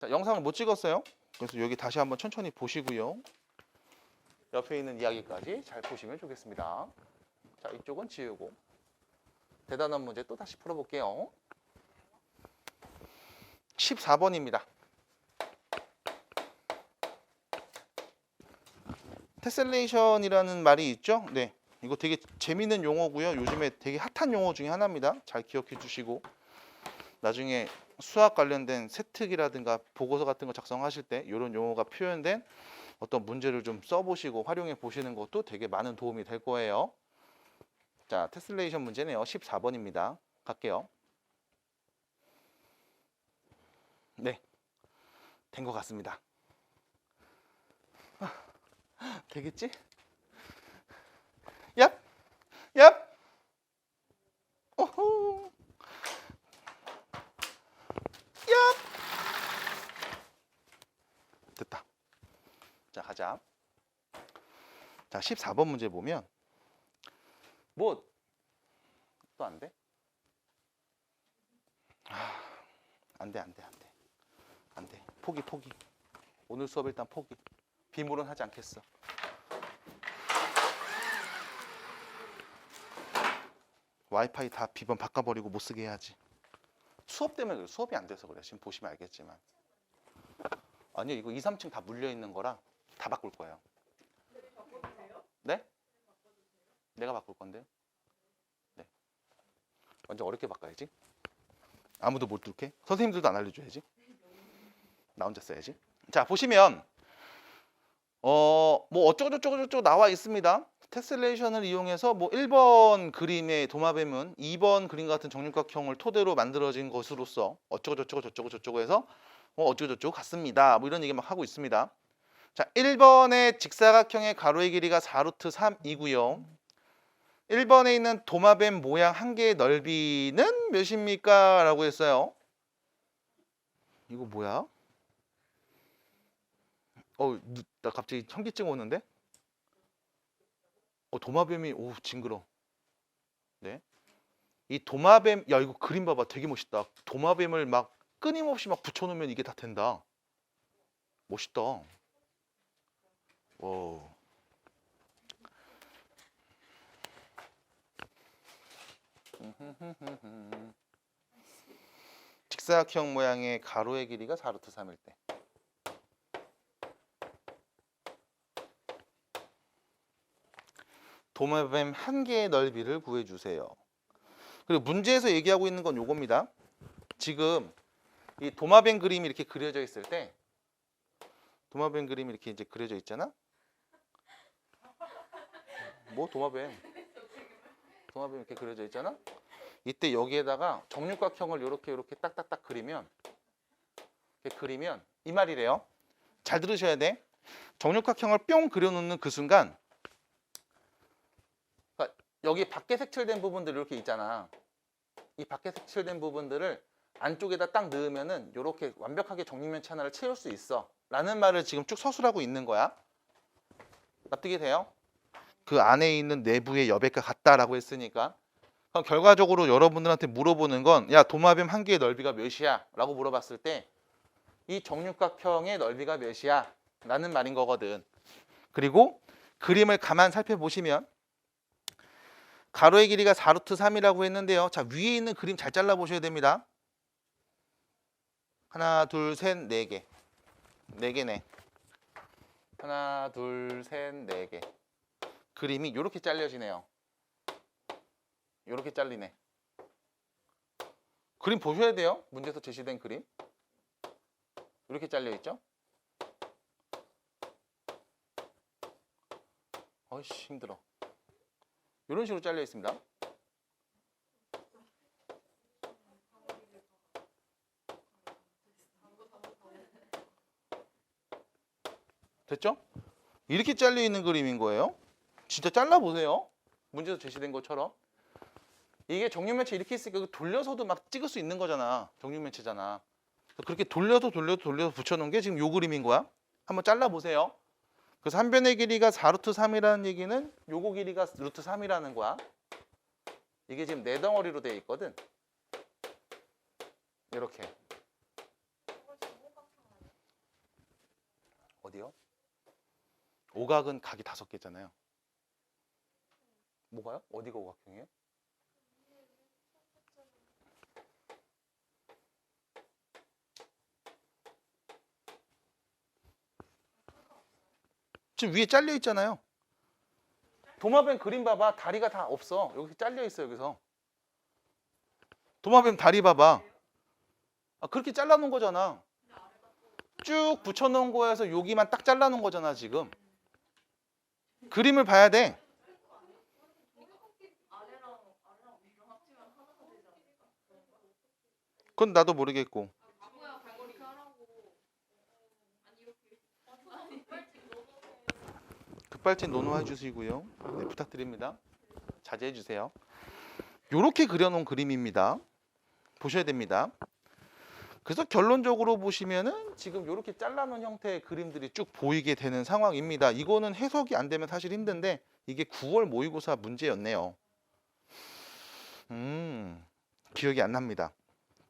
자, 영상을 못 찍었어요. 그래서 여기 다시 한번 천천히 보시고요. 옆에 있는 이야기까지 잘 보시면 좋겠습니다. 자, 이쪽은 지우고 대단한 문제 또 다시 풀어볼게요. 14번입니다. 테셀레이션이라는 말이 있죠. 네, 이거 되게 재밌는 용어고요. 요즘에 되게 핫한 용어 중에 하나입니다. 잘 기억해 주시고 나중에 수학 관련된 세특이라든가 보고서 같은 거 작성하실 때 이런 용어가 표현된 어떤 문제를 좀 써보시고 활용해 보시는 것도 되게 많은 도움이 될 거예요. 자, 테슬레이션 문제네요. 14번입니다. 갈게요. 네, 된 것 같습니다. 되겠지? 얍! 얍! 오호! 얍! 됐다. 자, 가자. 자, 14번 문제 보면 뭐 또 안 돼? 안 돼, 안 돼, 안 돼. 안 돼. 포기. 오늘 수업 일단 포기. 비물은 하지 않겠어. 와이파이 다 비번 바꿔버리고 못 쓰게 해야지. 수업 때문에 그래. 수업이 안 돼서 그래. 지금 보시면 알겠지만. 아니요, 이거 2, 3층 다 물려 있는 거라 다 바꿀 거예요. 네? 내가 바꿀 건데요. 네. 완전 어렵게 바꿔야지. 아무도 못 뚫게. 선생님들도 안 알려줘야지. 나 혼자 써야지. 자, 보시면 뭐 어쩌고저쩌고 나와 있습니다. 테슬레이션을 이용해서 뭐 1번 그림의 도마뱀은 2번 그림 같은 정육각형을 토대로 만들어진 것으로서 어쩌고저쩌고 해서 어쩌고저쩌고 같습니다. 뭐 이런 얘기 막 하고 있습니다. 자, 1번의 직사각형의 가로의 길이가 4루트 3이고요. 1번에 있는 도마뱀 모양 한 개의 넓이는 몇입니까? 라고 했어요. 이거 뭐야? 나 갑자기 현기증 오는데? 도마뱀이 징그러. 네. 이 도마뱀, 야, 이거 그림 봐봐. 되게 멋있다. 도마뱀을 막 끊임없이 막 붙여놓으면 이게 다 된다. 멋있다. 와. 직사각형 모양의 가로의 길이가 4루트 3일 때. 도마뱀 한 개의 넓이를 구해주세요. 그리고 문제에서 얘기하고 있는 건 요겁니다. 지금 이 도마뱀 그림이 이렇게 그려져 있을 때, 도마뱀 그림이 이렇게 이제 그려져 있잖아. 뭐 도마뱀 이렇게 그려져 있잖아. 이때 여기에다가 정육각형을 이렇게 딱딱딱 그리면 이 말이래요. 잘 들으셔야 돼. 정육각형을 뿅 그려놓는 그 순간, 그러니까 여기 밖에 색칠된 부분들 이렇게 있잖아. 이 밖에 색칠된 부분들을 안쪽에다 딱 넣으면은 이렇게 완벽하게 정육면체 하나를 채울 수 있어 라는 말을 지금 쭉 서술하고 있는 거야. 납득이 돼요? 그 안에 있는 내부의 여백과 같다라고 했으니까. 그럼 결과적으로 여러분들한테 물어보는 건, 야, 도마뱀 한 개의 넓이가 몇이야? 라고 물어봤을 때 이 정육각형의 넓이가 몇이야? 라는 말인 거거든. 그리고 그림을 가만 살펴보시면 가로의 길이가 4루트 3이라고 했는데요. 자, 위에 있는 그림 잘 잘라보셔야 됩니다. 하나, 둘, 셋, 네 개. 네 개네. 하나, 둘, 셋, 네 개. 그림이 이렇게 잘려지네요. 이렇게 잘리네. 그림 보셔야 돼요. 문제에서 제시된 그림. 이렇게 잘려 있죠? 어이씨, 힘들어. 이런 식으로 잘려 있습니다. 됐죠? 이렇게 잘려 있는 그림인 거예요. 진짜 잘라보세요. 문제에서 제시된 것처럼. 이게 정육면체 이렇게 있으니까 돌려서도 막 찍을 수 있는 거잖아. 정육면체잖아. 그렇게 돌려서 붙여놓은 게 지금 요 그림인 거야. 한번 잘라보세요. 그래서 한 변의 길이가 4루트 3이라는 얘기는 요거 길이가 루트 3이라는 거야. 이게 지금 네 덩어리로 되어 있거든. 이렇게. 어디요? 오각은 각이 5개잖아요. 뭐가요? 어디가 오각형이에요? 지금 위에 잘려 있잖아요. 도마뱀 그림 봐봐. 다리가 다 없어. 여기 잘려 있어 여기서. 도마뱀 다리 봐봐. 아, 그렇게 잘라놓은 거잖아. 쭉 붙여놓은 거에서 여기만 딱 잘라놓은 거잖아 지금. 그림을 봐야 돼. 그건 나도 모르겠고. 급발진 논의해 주시고요. 네, 부탁드립니다. 자제해 주세요. 이렇게 그려놓은 그림입니다. 보셔야 됩니다. 그래서 결론적으로 보시면은 지금 이렇게 잘라놓은 형태의 그림들이 쭉 보이게 되는 상황입니다. 이거는 해석이 안 되면 사실 힘든데 이게 9월 모의고사 문제였네요. 기억이 안 납니다.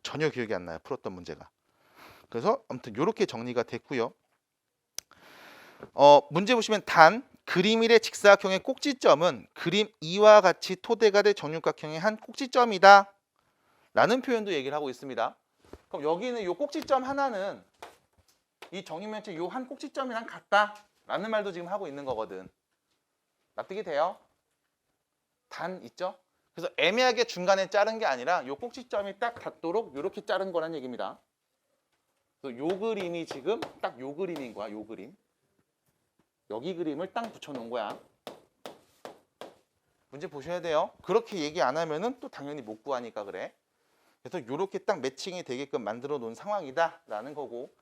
전혀 기억이 안 나요. 풀었던 문제가. 그래서 아무튼 이렇게 정리가 됐고요. 문제 보시면 단 그림 1의 직사각형의 꼭지점은 그림 2와 같이 토대가 될 정육각형의 한 꼭지점이다 라는 표현도 얘기를 하고 있습니다. 그럼 여기는 이 꼭지점 하나는 이 정육면체 이 한 꼭지점이랑 같다 라는 말도 지금 하고 있는 거거든. 납득이 돼요? 단 있죠? 그래서 애매하게 중간에 자른 게 아니라 이 꼭지점이 딱 닿도록 이렇게 자른 거란 얘기입니다. 그래서 요 그림이 지금 딱 요 그림인 거야. 요 그림. 여기 그림을 딱 붙여놓은 거야. 문제 보셔야 돼요. 그렇게 얘기 안 하면은 또 당연히 못 구하니까 그래. 그래서 이렇게 딱 매칭이 되게끔 만들어 놓은 상황이다 라는 거고.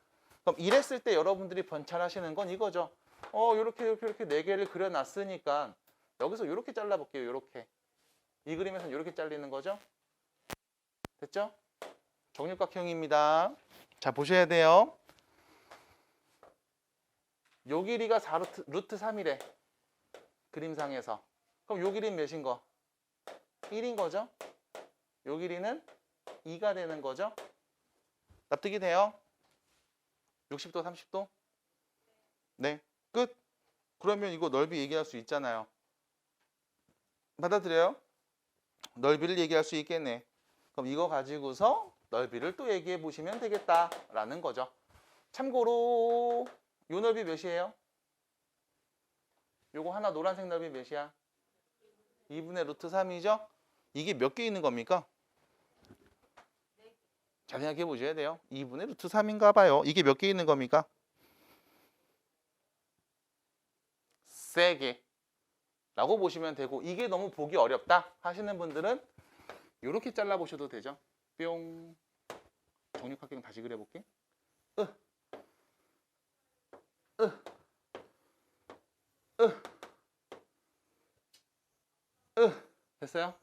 그럼 이랬을 때 여러분들이 번찰하시는 건 이거죠. 이렇게 4개를 그려놨으니까 여기서 이렇게 잘라볼게요. 이렇게. 이 그림에서는 이렇게 잘리는 거죠. 됐죠? 정육각형입니다. 자, 보셔야 돼요. 요 길이가 4루트 3이래. 그림상에서. 그럼 요 길이는 몇인 거? 1인 거죠? 요 길이는 2가 되는 거죠? 납득이 돼요? 60도, 30도? 네. 끝. 그러면 이거 넓이 얘기할 수 있잖아요. 받아들여요? 넓이를 얘기할 수 있겠네. 그럼 이거 가지고서 넓이를 또 얘기해 보시면 되겠다라는 거죠. 참고로 요 넓이 몇이에요? 요거 하나 노란색 넓이 몇이야? 2분의 루트 3이죠? 이게 몇 개 있는 겁니까? 잘 생각해 보셔야 돼요. 2분의 루트 3인가 봐요. 이게 몇 개 있는 겁니까? 3개 라고 보시면 되고, 이게 너무 보기 어렵다 하시는 분들은 이렇게 잘라보셔도 되죠. 뿅. 정육각형 다시 그려볼게. 됐어요?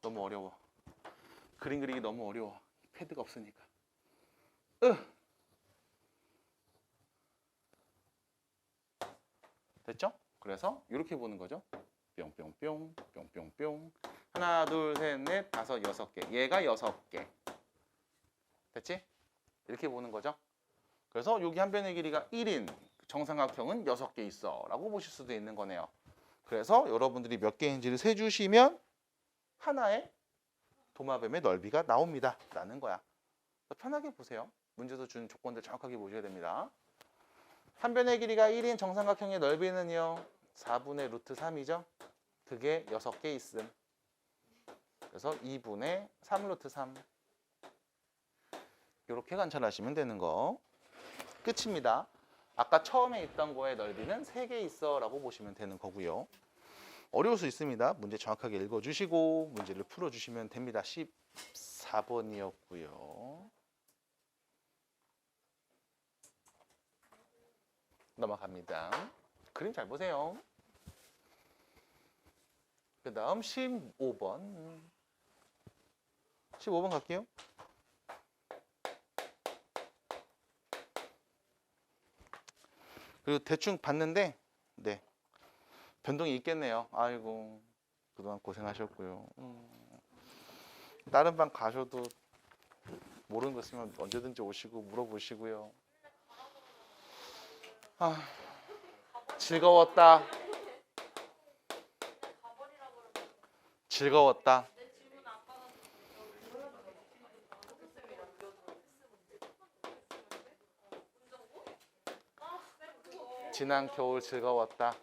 너무 어려워. 그림 그리기 너무 어려워. 패드가 없으니까. 됐죠? 그래서 이렇게 보는 거죠. 뿅뿅뿅, 뿅뿅뿅. 하나, 둘, 셋, 넷, 다섯, 6개. 얘가 6개. 됐지? 이렇게 보는 거죠. 그래서 여기 한 변의 길이가 1인 정삼각형은 6개 있어 라고 보실 수도 있는 거네요. 그래서 여러분들이 몇 개인지를 세주시면 하나의 도마뱀의 넓이가 나옵니다 라는 거야. 편하게 보세요. 문제에서 준 조건들 정확하게 보셔야 됩니다. 한 변의 길이가 1인 정삼각형의 넓이는요 4분의 루트 3이죠. 그게 6개 있음. 그래서 2분의 3 루트 3. 이렇게 관찰하시면 되는 거 끝입니다. 아까 처음에 있던 거의 넓이는 3개 있어 라고 보시면 되는 거고요. 어려울 수 있습니다. 문제 정확하게 읽어주시고 문제를 풀어주시면 됩니다. 14번이었고요. 넘어갑니다. 그림 잘 보세요. 그 다음 15번. 15번 갈게요. 그리고 대충 봤는데 네 변동이 있겠네요. 아이고 그동안 고생하셨고요. 다른 방 가셔도 모르는 거 있으면 언제든지 오시고 물어보시고요. 아, 즐거웠다. 즐거웠다. 지난 겨울 즐거웠다.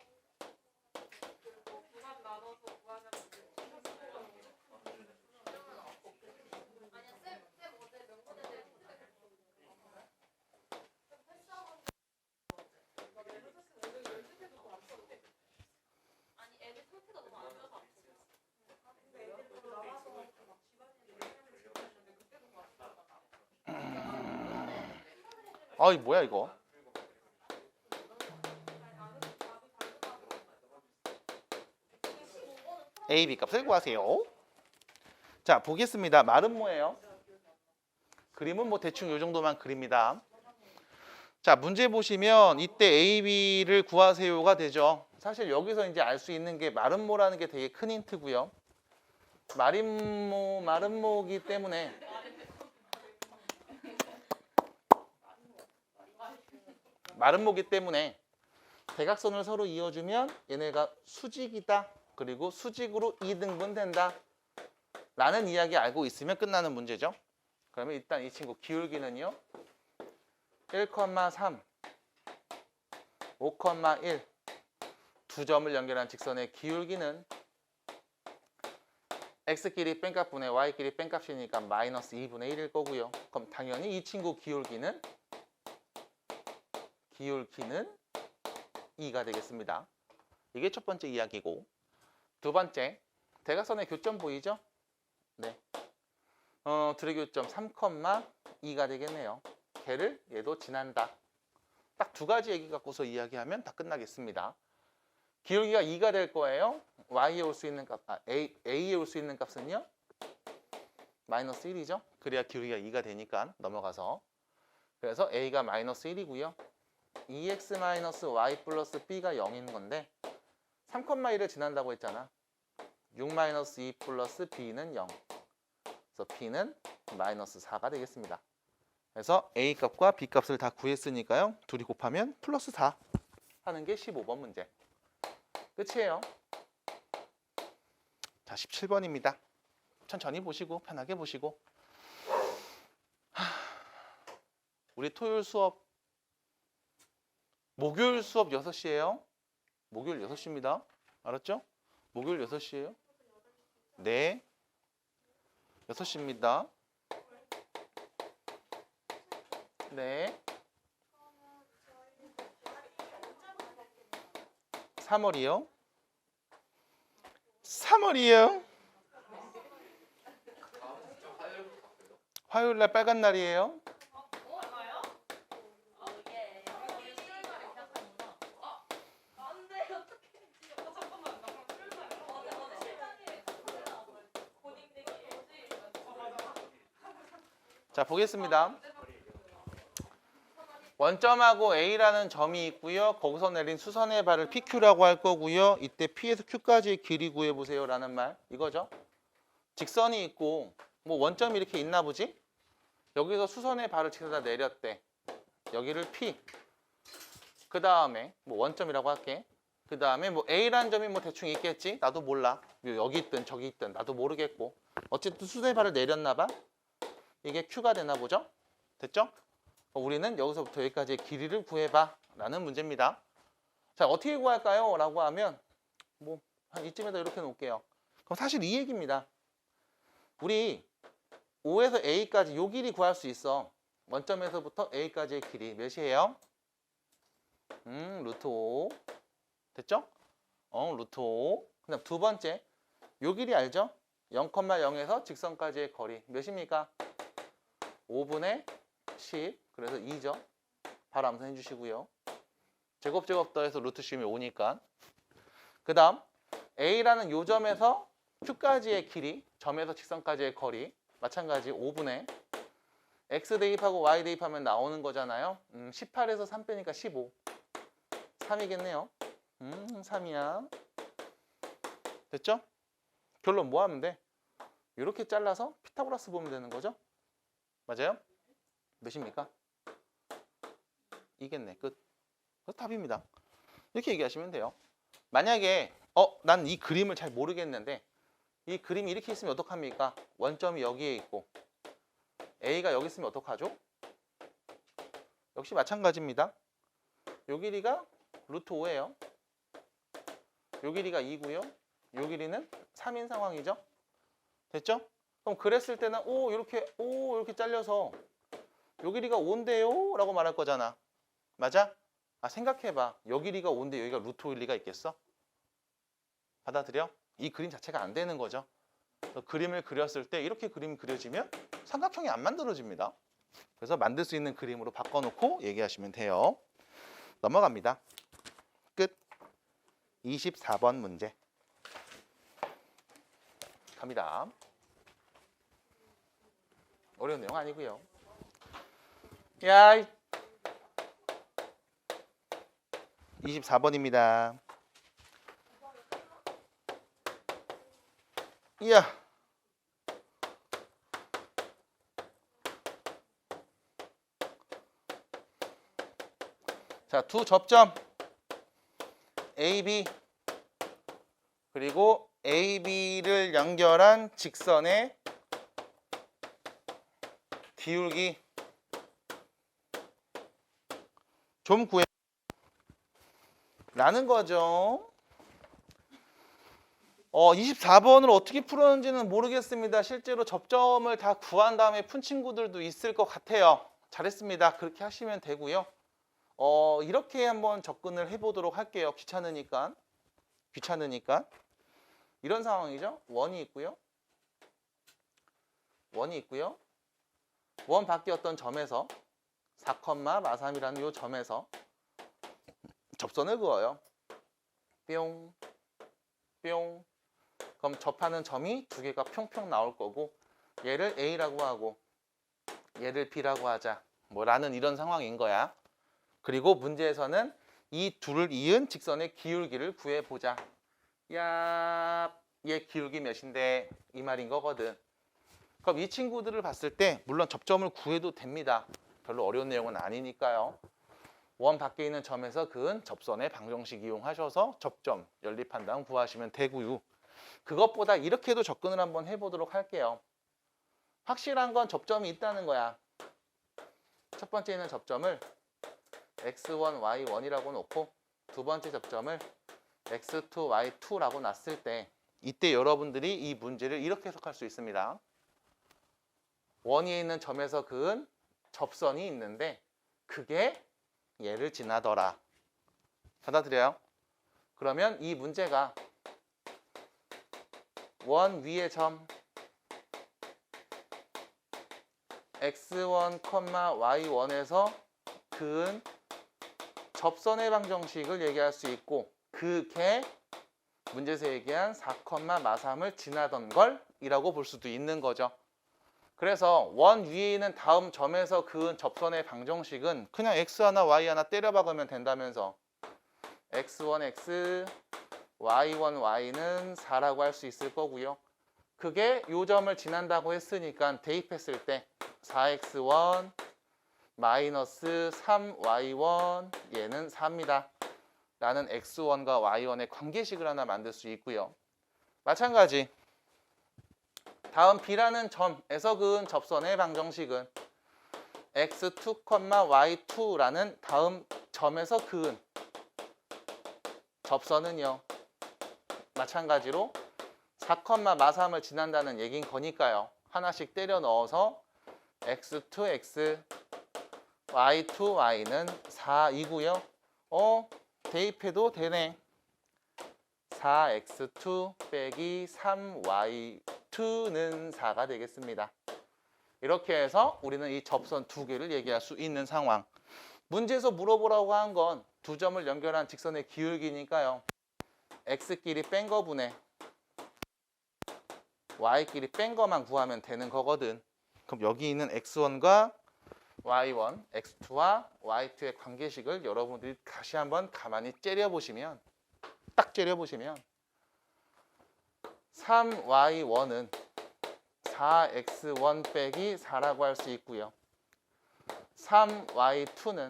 아이 뭐야 이거? A, B 값을 구하세요. 자 보겠습니다. 말은 뭐예요? 그림은 뭐 대충 이 정도만 그립니다. 자 문제 보시면 이때 A, B를 구하세요가 되죠. 사실 여기서 이제 알 수 있는 게 말은 뭐라는 게 되게 큰 힌트고요. 말은 뭐기 때문에 말은 뭐기 때문에 대각선을 서로 이어주면 얘네가 수직이다. 그리고 수직으로 2등분 된다. 라는 이야기 알고 있으면 끝나는 문제죠. 그러면 일단 이 친구 기울기는요. 1,3, 5,1 두 점을 연결한 직선의 기울기는 x끼리 뺀값분의 y끼리 뺀값이니까 마이너스 2분의 1일 거고요. 그럼 당연히 이 친구 기울기는 2가 되겠습니다. 이게 첫 번째 이야기고, 두 번째 대각선의 교점 보이죠? 네. 둘의 교점 3,2가 되겠네요. 걔를 얘도 지난다. 딱 두 가지 얘기 갖고서 이야기하면 다 끝나겠습니다. 기울기가 2가 될 거예요. y에 올 수 있는 값, a에 올 수 있는 값은요? 마이너스 1이죠. 그래야 기울기가 2가 되니까 넘어가서. 그래서 a가 마이너스 1이고요. 2x-y 플러스 b가 0인 건데 3,1을 지난다고 했잖아. 6-2 플러스 b는 0. 그래서 b는 마이너스 4가 되겠습니다. 그래서 a 값과 b 값을 다 구했으니까요. 둘이 곱하면 플러스 4 하는 게 15번 문제. 끝이에요. 자, 17번입니다. 천천히 보시고 편하게 보시고. 우리 토요일 수업 목요일 수업 6시예요. 목요일 6시입니다. 알았죠? 목요일 6시예요. 네. 6시입니다. 네. 3월이요? 3월이요? 화요일 날 빨간 날이에요? 자, 보겠습니다. 원점하고 A라는 점이 있고요. 거기서 내린 수선의 발을 PQ라고 할 거고요. 이때 P에서 Q까지의 길이 구해보세요 라는 말 이거죠. 직선이 있고 뭐 원점이 이렇게 있나 보지? 여기서 수선의 발을 치다 내렸대. 여기를 P. 그 다음에 뭐 원점이라고 할게. 그 다음에 뭐 A라는 점이 뭐 대충 있겠지? 나도 몰라. 여기 있든 저기 있든 나도 모르겠고. 어쨌든 수선의 발을 내렸나 봐. 이게 Q가 되나 보죠? 됐죠? 우리는 여기서부터 여기까지의 길이를 구해봐 라는 문제입니다. 자, 어떻게 구할까요? 라고 하면 뭐 한 이쯤에다 이렇게 놓을게요. 그럼 사실 이 얘기입니다. 우리 O에서 A까지 요 길이 구할 수 있어. 원점에서부터 A까지의 길이 몇이에요? 루트 5 됐죠? 루트 5. 그다음 두 번째 요 길이 알죠? 0,0에서 직선까지의 거리 몇입니까? 5분의 10 그래서 2죠. 바로 암산해 주시고요. 제곱 더해서 루트 씌우면 5니까. 그 다음 A라는 요 점에서 Q까지의 길이, 점에서 직선까지의 거리 마찬가지 5분의 X 대입하고 Y 대입하면 나오는 거잖아요. 18에서 3 빼니까 15. 3이겠네요. 3이야. 됐죠? 결론 뭐 하면 돼? 이렇게 잘라서 피타고라스 보면 되는 거죠? 맞아요? 몇입니까? 이겠네. 끝. 답입니다. 이렇게 얘기하시면 돼요. 만약에 난 이 그림을 잘 모르겠는데 이 그림이 이렇게 있으면 어떡합니까? 원점이 여기에 있고 A가 여기 있으면 어떡하죠? 역시 마찬가지입니다. 요 길이가 루트 5예요. 요 길이가 2고요. 요 길이는 3인 상황이죠. 됐죠? 그럼 그랬을 때는 이렇게 잘려서 요 길이가 5인데요? 라고 말할 거잖아. 맞아? 생각해봐. 요 길이가 5인데 여기가 루트 5일 리가 있겠어? 받아들여? 이 그림 자체가 안 되는 거죠. 그림을 그렸을 때 이렇게 그림이 그려지면 삼각형이 안 만들어집니다. 그래서 만들 수 있는 그림으로 바꿔놓고 얘기하시면 돼요. 넘어갑니다. 끝. 24번 문제. 갑니다. 어려운 내용 아니고요. 야, 24번입니다. 이야. 자, 두 접점 AB 그리고 AB를 연결한 직선의 기울기 좀 구해 라는 거죠. 24번을 어떻게 풀었는지는 모르겠습니다. 실제로 접점을 다 구한 다음에 푼 친구들도 있을 것 같아요. 잘했습니다. 그렇게 하시면 되고요. 이렇게 한번 접근을 해보도록 할게요. 귀찮으니까. 이런 상황이죠. 원이 있고요. 원 밖에 어떤 점에서 4,마삼이라는 이 점에서 접선을 그어요. 뿅, 뿅. 그럼 접하는 점이 두 개가 평평 나올 거고 얘를 A라고 하고 얘를 B라고 하자. 라는 이런 상황인 거야. 그리고 문제에서는 이 둘을 이은 직선의 기울기를 구해보자. 얘 기울기 몇인데 이 말인 거거든. 그럼 이 친구들을 봤을 때 물론 접점을 구해도 됩니다. 별로 어려운 내용은 아니니까요. 원 밖에 있는 점에서 그은 접선의 방정식 이용하셔서 접점, 연립한다음 구하시면 되고요. 그것보다 이렇게도 접근을 한번 해보도록 할게요. 확실한 건 접점이 있다는 거야. 첫 번째 있는 접점을 x1, y1이라고 놓고 두 번째 접점을 x2, y2라고 놨을 때 이때 여러분들이 이 문제를 이렇게 해석할 수 있습니다. 원 위에 있는 점에서 그은 접선이 있는데 그게 얘를 지나더라. 받아들여요? 그러면 이 문제가 원 위의 점 x1, y1에서 그은 접선의 방정식을 얘기할 수 있고 그게 문제에서 얘기한 4,마삼을 지나던 걸 이라고 볼 수도 있는 거죠. 그래서 원 위에 있는 다음 점에서 그은 접선의 방정식은 그냥 x 하나 y 하나 때려 박으면 된다면서 x1, x, y1, y는 4라고 할 수 있을 거고요. 그게 요 점을 지난다고 했으니까 대입했을 때 4x1 마이너스 3y1 얘는 4입니다. 라는 x1과 y1의 관계식을 하나 만들 수 있고요. 마찬가지 다음 B라는 점에서 그은 접선의 방정식은 x2, y2라는 다음 점에서 그은 접선은요. 마찬가지로 4,마삼을 지난다는 얘기인 거니까요. 하나씩 때려 넣어서 x2, x, y2, y는 4이고요. 대입해도 되네. 4x2 빼기 3y2는 4가 되겠습니다. 이렇게 해서 우리는 이 접선 두 개를 얘기할 수 있는 상황. 문제에서 물어보라고 한 건 두 점을 연결한 직선의 기울기니까요. x끼리 뺀 거분에 y끼리 뺀 거만 구하면 되는 거거든. 그럼 여기 있는 x1과 y1, x2와 y2의 관계식을 여러분들이 다시 한번 가만히 째려보시면 딱 째려보시면 3y1은 4x1 빼기 4라고 할 수 있고요. 3y2는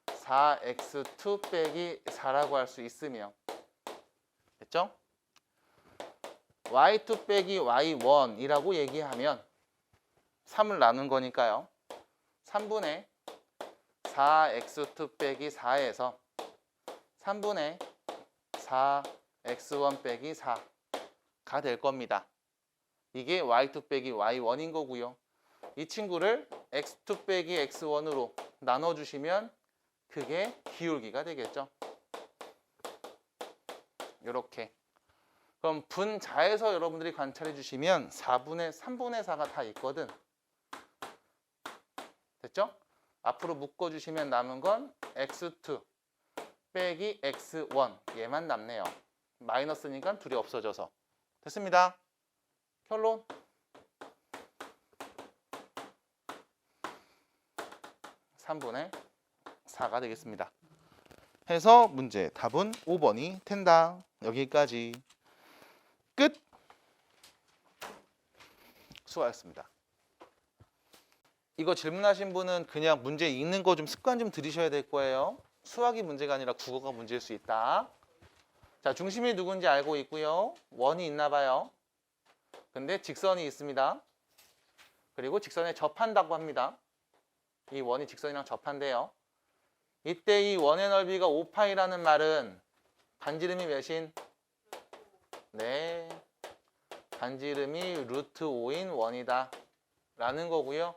4x2 빼기 4라고 할 수 있으며, 됐죠? y2 빼기 y1이라고 얘기하면 3을 나눈 거니까요. 3분의 4x2 빼기 4에서 3분의 4x1 빼기 4가 될 겁니다. 이게 y2 빼기 y1인 거고요. 이 친구를 x2 빼기 x1으로 나눠주시면 그게 기울기가 되겠죠. 이렇게. 그럼 분자에서 여러분들이 관찰해 주시면 3분의 4가 다 있거든. 됐죠? 앞으로 묶어주시면 남은 건 x2 빼기 x1 얘만 남네요. 마이너스니까 둘이 없어져서. 됐습니다. 결론. (3분의 4가) 되겠습니다. 해서 문제 답은 5번이 된다. 여기까지. 끝. 수고하셨습니다. 이거 질문하신 분은 그냥 문제 읽는 거 좀 습관 좀 들이셔야 될 거예요. 수학이 문제가 아니라 국어가 문제일 수 있다. 자, 중심이 누군지 알고 있고요. 원이 있나 봐요. 근데 직선이 있습니다. 그리고 직선에 접한다고 합니다. 이 원이 직선이랑 접한대요. 이때 이 원의 넓이가 5파이라는 말은 반지름이 몇인? 네, 반지름이 루트 5인 원이다 라는 거고요.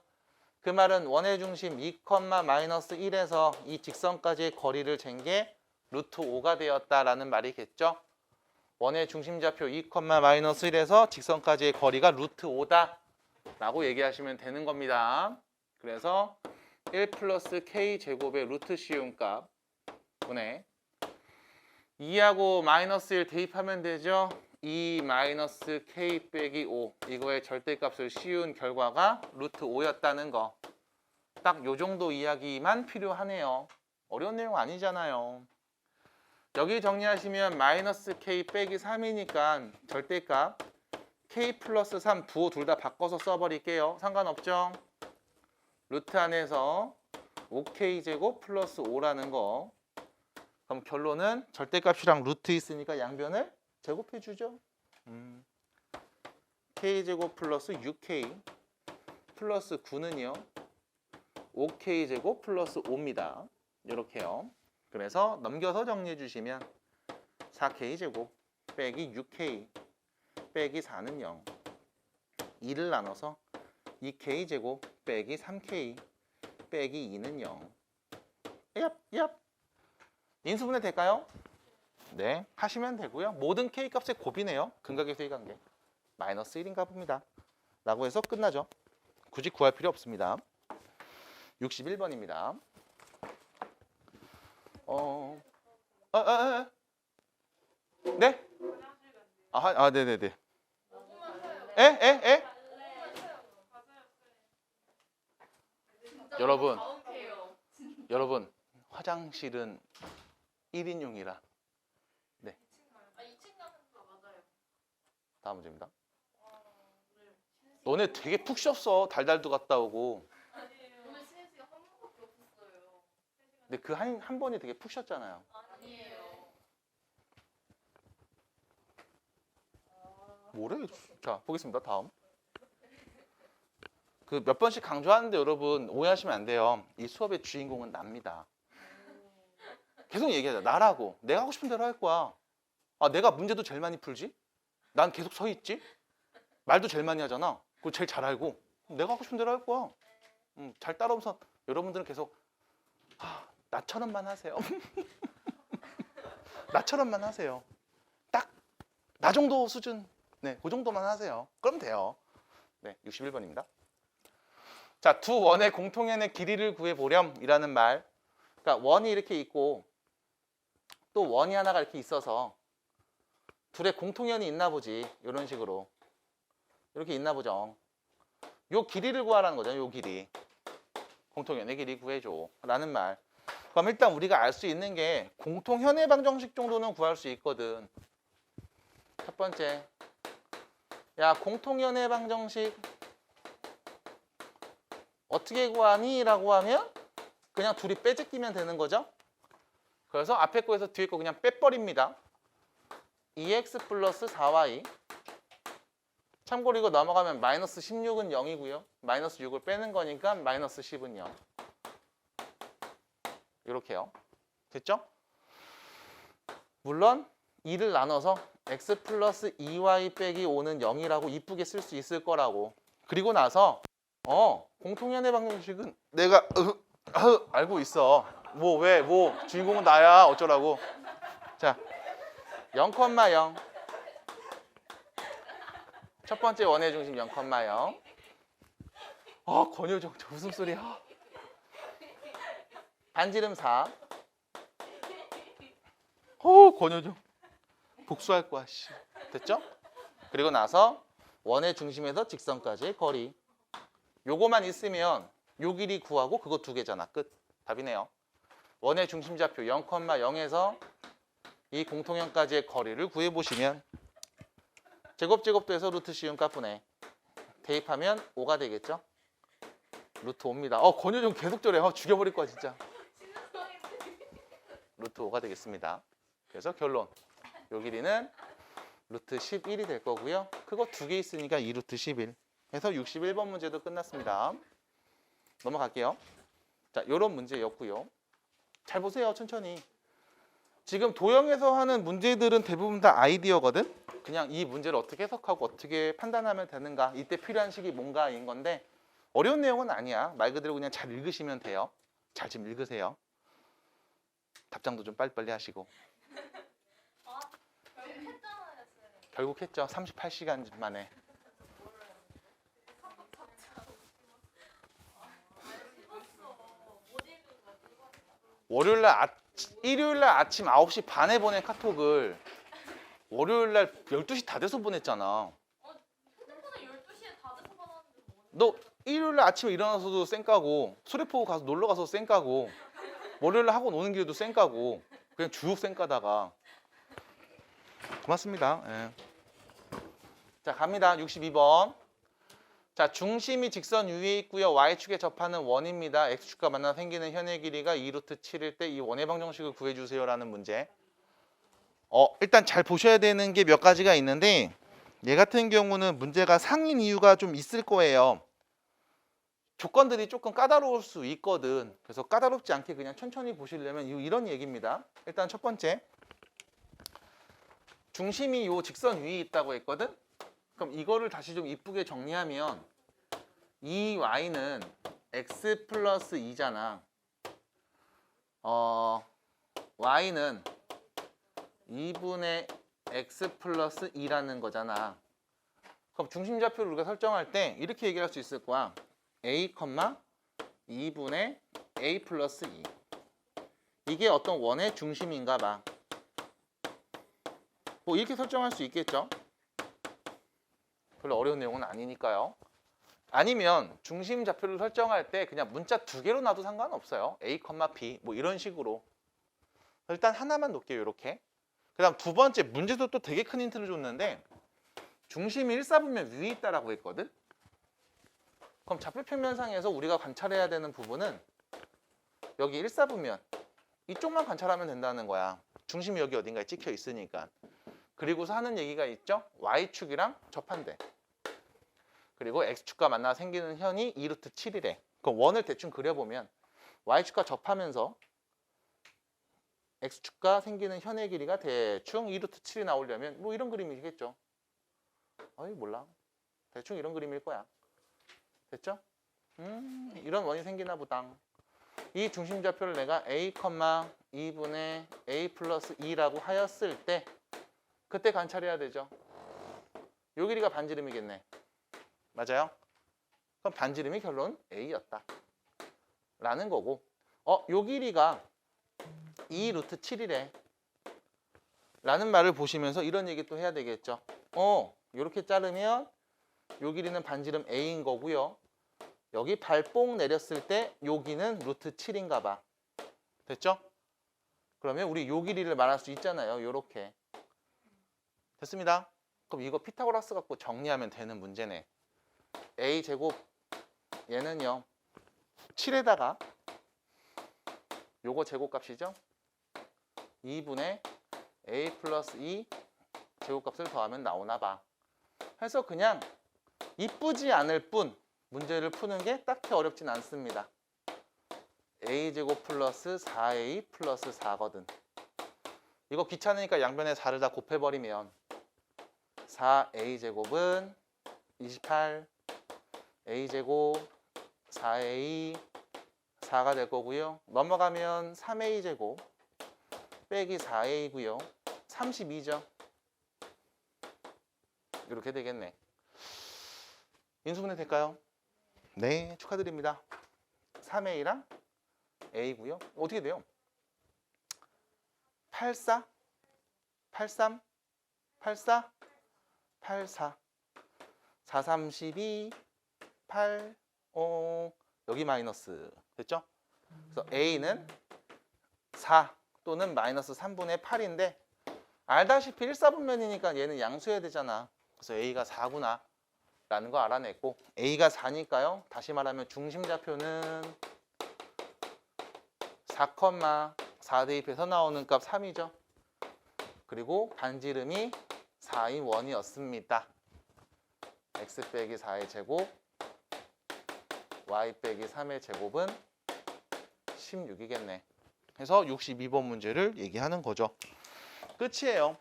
그 말은 원의 중심 2,-1에서 이 직선까지의 거리를 잰 게 루트 5가 되었다라는 말이겠죠. 원의 중심좌표 2,-1에서 직선까지의 거리가 루트 5다 라고 얘기하시면 되는 겁니다. 그래서 1 플러스 k 제곱의 루트 씌운값 분의 2하고 마이너스 1 대입하면 되죠. 2 마이너스 k 빼기 5 이거의 절대값을 씌운 결과가 루트 5였다는 거. 딱 요 정도 이야기만 필요하네요. 어려운 내용 아니잖아요. 여기 정리하시면 마이너스 k 빼기 3이니까 절대값 k 플러스 3 부호 둘 다 바꿔서 써버릴게요. 상관없죠? 루트 안에서 5k 제곱 플러스 5라는 거. 그럼 결론은 절대값이랑 루트 있으니까 양변을 제곱해 주죠. k제곱 플러스 6k 플러스 9는요 5k제곱 플러스 5입니다. 이렇게요. 그래서 넘겨서 정리해 주시면 4k제곱 빼기 6k 빼기 4는 0 2를 나눠서 2k제곱 빼기 3k 빼기 2는 0 얍. 인수분해 될까요? 네, 하시면 되고요. 모든 k 값의 곱이네요. 근각의 수위관계 마이너스 1인가 봅니다. 라고 해서 끝나죠. 굳이 구할 필요 없습니다. 61번입니다. 네? 네네네. 에? 여러분, 화장실은 1인용이라. 네. 2층 가는 거 맞아요. 다음 문제입니다. 너네 되게 푹 쉬었어. 달달도 갔다 오고. 아니에요. 오늘 쉬는 시간 한 번밖에 없었어요. 근데 그 한 번이 되게 푹 쉬었잖아요. 아니에요. 뭐래? 자, 보겠습니다. 다음. 그 몇 번씩 강조하는데 여러분 오해하시면 안 돼요. 이 수업의 주인공은 납니다. 계속 얘기하자. 나라고. 내가 하고 싶은 대로 할 거야. 아, 내가 문제도 제일 많이 풀지? 난 계속 서 있지? 말도 제일 많이 하잖아. 그거 제일 잘 알고. 내가 하고 싶은 대로 할 거야. 잘 따라오면서 여러분들은 계속 나처럼만 하세요. 나처럼만 하세요. 딱 나 정도 수준. 네, 그 정도만 하세요. 그럼 돼요. 네, 61번입니다. 자, 두 원의 공통연의 길이를 구해보렴 이라는 말. 그러니까 원이 이렇게 있고 또 원이 하나가 이렇게 있어서 둘의 공통연이 있나 보지. 이런 식으로. 이렇게 있나 보죠. 요 길이를 구하라는 거죠. 요 길이. 공통연의 길이 구해줘. 라는 말. 그럼 일단 우리가 알 수 있는 게 공통현의 방정식 정도는 구할 수 있거든. 첫 번째. 야, 공통연의 방정식 어떻게 구하니? 라고 하면 그냥 둘이 빼제끼면 되는 거죠. 그래서 앞에 거에서 뒤에 거 그냥 빼버립니다. 2x 플러스 4y. 참고로 이거 넘어가면 마이너스 16은 0이고요. 마이너스 6을 빼는 거니까 마이너스 10은 0. 이렇게요. 됐죠? 물론 2를 나눠서 x 플러스 2y 빼기 5는 0이라고 이쁘게 쓸 수 있을 거라고. 그리고 나서 공통연의 방정식은 내가 알고 있어. 뭐 왜? 뭐 주인공은 나야. 어쩌라고. 자, 0,0. 첫 번째 원의 중심 0,0. 권효정 저 웃음소리야. 반지름 4. 권효정 복수할 거야. 씨. 됐죠? 그리고 나서 원의 중심에서 직선까지의 거리. 요거만 있으면 요 길이 구하고 그거 두 개잖아. 끝. 답이네요. 원의 중심좌표 0,0에서 이 공통연까지의 거리를 구해보시면 제곱제곱도에서 루트 씌운 값분에 대입하면 5가 되겠죠? 루트 5입니다. 권효정 계속 저래. 죽여버릴 거야 진짜. 루트 5가 되겠습니다. 그래서 결론. 요 길이는 루트 11이 될 거고요. 그거 두 개 있으니까 2루트 11. 해서 61번 문제도 끝났습니다. 넘어갈게요. 자, 요런 문제였고요. 잘 보세요. 천천히. 지금 도형에서 하는 문제들은 대부분 다 아이디어거든. 그냥 이 문제를 어떻게 해석하고 어떻게 판단하면 되는가, 이때 필요한 식이 뭔가인 건데 어려운 내용은 아니야. 말 그대로 그냥 잘 읽으시면 돼요. 잘 좀 읽으세요. 답장도 좀 빨리빨리 하시고. 결국 했죠. 38시간 만에. 일요일날 아침 9시 반에 보낸 카톡을 월요일날 12시 다 돼서 보냈잖아. 핸드폰에 12시에 다 돼서 받았는데 너 일요일날 아침에 일어나서도 쌩까고 수레포 가서 놀러가서 쌩까고 월요일날 학원 오는 길에도 쌩까고 그냥 주옥 쌩까다가. 고맙습니다. 예. 자, 갑니다. 62번. 자, 중심이 직선 위에 있고요. y축에 접하는 원입니다. x축과 만나 생기는 현의 길이가 2루트 7일 때 이 원의 방정식을 구해주세요라는 문제. 일단 잘 보셔야 되는 게 몇 가지가 있는데 얘 같은 경우는 문제가 상인 이유가 좀 있을 거예요. 조건들이 조금 까다로울 수 있거든. 그래서 까다롭지 않게 그냥 천천히 보시려면 이런 얘기입니다. 일단 첫 번째. 중심이 요 직선 위에 있다고 했거든. 그럼 이거를 다시 좀 이쁘게 정리하면 이 y는 x 플러스 2잖아. y는 2분의 x 플러스 2라는 거잖아. 그럼 중심좌표를 우리가 설정할 때 이렇게 얘기할 수 있을 거야. a, 2분의 a 플러스 2. 이게 어떤 원의 중심인가 봐. 뭐 이렇게 설정할 수 있겠죠. 별로 어려운 내용은 아니니까요. 아니면 중심 좌표를 설정할 때 그냥 문자 두 개로 놔도 상관없어요. a, b 뭐 이런 식으로. 일단 하나만 놓을게요. 이렇게. 그 다음 두 번째 문제도 또 되게 큰 힌트를 줬는데 중심이 1사분면 위에 있다라고 했거든. 그럼 좌표 평면상에서 우리가 관찰해야 되는 부분은 여기 1사분면 이쪽만 관찰하면 된다는 거야. 중심이 여기 어딘가에 찍혀 있으니까. 그리고서 하는 얘기가 있죠. y축이랑 접한대. 그리고 x축과 만나 생기는 현이 2루트 7이래. 그럼 원을 대충 그려보면 y축과 접하면서 x축과 생기는 현의 길이가 대충 2루트 7이 나오려면 뭐 이런 그림이겠죠. 몰라. 대충 이런 그림일 거야. 됐죠? 이런 원이 생기나 보다. 이 중심좌표를 내가 a, 2분의 a 플러스 2라고 하였을 때 그때 관찰해야 되죠. 요 길이가 반지름이겠네. 맞아요? 그럼 반지름이 결론 A였다. 라는 거고 요 길이가 2루트 7이래. 라는 말을 보시면서 이런 얘기 또 해야 되겠죠. 요렇게 자르면 요 길이는 반지름 A인 거고요. 여기 발뽕 내렸을 때 여기는 루트 7인가 봐. 됐죠? 그러면 우리 요 길이를 말할 수 있잖아요. 요렇게. 됐습니다. 그럼 이거 피타고라스 갖고 정리하면 되는 문제네. a제곱 얘는요 7에다가 요거 제곱값이죠. 2분의 a 플러스 2 제곱값을 더하면 나오나 봐. 해서 그냥 이쁘지 않을 뿐 문제를 푸는 게 딱히 어렵진 않습니다. a제곱 플러스 4a 플러스 4거든. 이거 귀찮으니까 양변에 4를 다 곱해버리면 4a제곱은 28 a제곱 4a 4가 될 거고요. 넘어가면 3a제곱 빼기 4a고요. 32죠. 이렇게 되겠네. 인수분해 될까요? 네, 축하드립니다. 3a랑 a고요. 어떻게 돼요? 84 83 84 84 4 32 8 5 여기 마이너스 됐죠? 그래서 a는 4 또는 마이너스 3분의 8인데 알다시피 1사분면이니까 얘는 양수해야 되잖아. 그래서 a가 4구나 라는 거 알아냈고 a가 4니까요. 다시 말하면 중심좌표는 4, 대입해서 나오는 값 3이죠. 그리고 반지름이 4인 원이었습니다. x 빼기 4의 제곱 y 빼기 3의 제곱은 16이겠네. 그래서 62번 문제를 얘기하는 거죠. 끝이에요.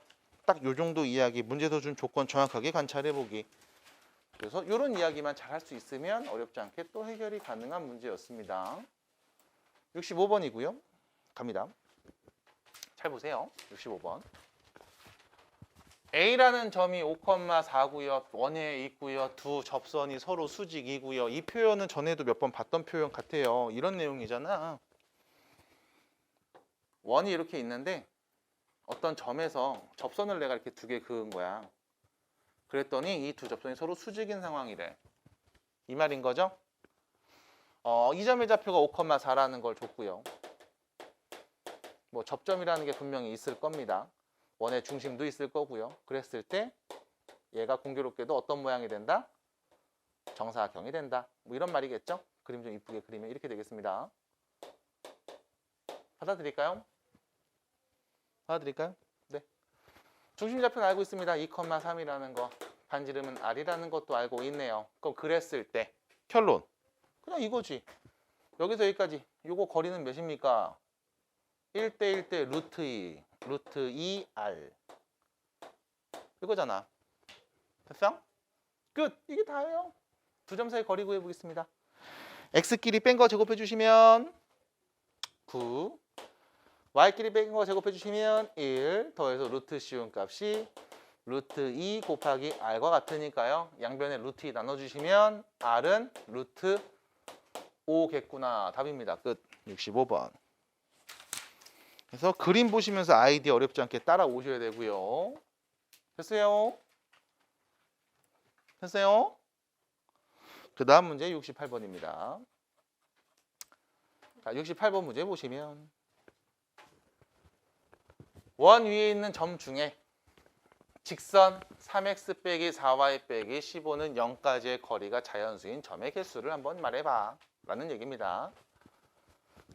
딱 요 정도 이야기, 문제에서 준 조건 정확하게 관찰해보기. 그래서 이런 이야기만 잘 할 수 있으면 어렵지 않게 또 해결이 가능한 문제였습니다. 65번이고요. 갑니다. 잘 보세요. 65번. A라는 점이 5,4고요. 원에 있고요. 두 접선이 서로 수직이고요. 이 표현은 전에도 몇 번 봤던 표현 같아요. 이런 내용이잖아. 원이 이렇게 있는데 어떤 점에서 접선을 내가 이렇게 두 개 그은 거야. 그랬더니 이 두 접선이 서로 수직인 상황이래. 이 말인 거죠? 이 점의 좌표가 5,4라는 걸 줬고요. 뭐 접점이라는 게 분명히 있을 겁니다. 원의 중심도 있을 거고요. 그랬을 때 얘가 공교롭게도 어떤 모양이 된다? 정사각형이 된다. 뭐 이런 말이겠죠? 그림 좀 이쁘게 그리면 이렇게 되겠습니다. 받아들일까요? 받아들일까요? 네. 중심좌표는 알고 있습니다. 2,3이라는 거. 반지름은 R이라는 것도 알고 있네요. 그럼 그랬을 때 결론. 그냥 이거지. 여기서 여기까지. 요거 거리는 몇입니까? 1대 1대 루트 2. 루트 2R. 이거잖아. 됐어? 끝. 이게 다예요. 두 점 사이 거리 구해보겠습니다. X끼리 뺀 거 제곱해 주시면 9. Y끼리 뺀 거 제곱해 주시면 1. 더해서 루트 씌운 값이 루트 2 곱하기 R과 같으니까요. 양변에 루트 2 나눠주시면 R은 루트 5겠구나. 답입니다. 끝. 65번. 그래서 그림 보시면서 아이디 어렵지 않게 따라오셔야 되고요. 됐어요? 됐어요? 그 다음 문제 68번입니다. 자, 68번 문제 보시면 원 위에 있는 점 중에 직선 3x 빼기 4y 빼기 15는 0까지의 거리가 자연수인 점의 개수를 한번 말해봐 라는 얘기입니다.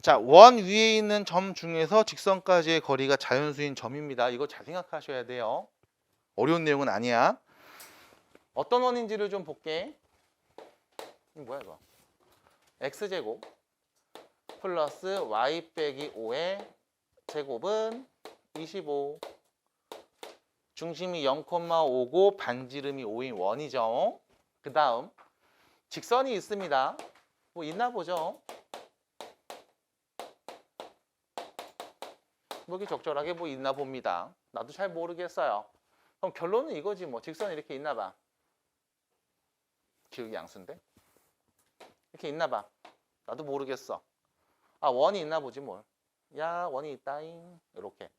자, 원 위에 있는 점 중에서 직선까지의 거리가 자연수인 점입니다. 이거 잘 생각하셔야 돼요. 어려운 내용은 아니야. 어떤 원인지를 좀 볼게. 이거 뭐야 이거? x제곱 플러스 y 빼기 5의 제곱은 25. 중심이 0,5고 반지름이 5인 원이죠. 그 다음 직선이 있습니다. 뭐 있나 보죠. 여기 적절하게 뭐 있나 봅니다. 나도 잘 모르겠어요. 그럼 결론은 이거지 뭐. 직선이 이렇게 있나 봐. 기울기 양수인데 이렇게 있나 봐. 나도 모르겠어. 아, 원이 있나 보지 뭘. 야, 원이 있다잉. 이렇게.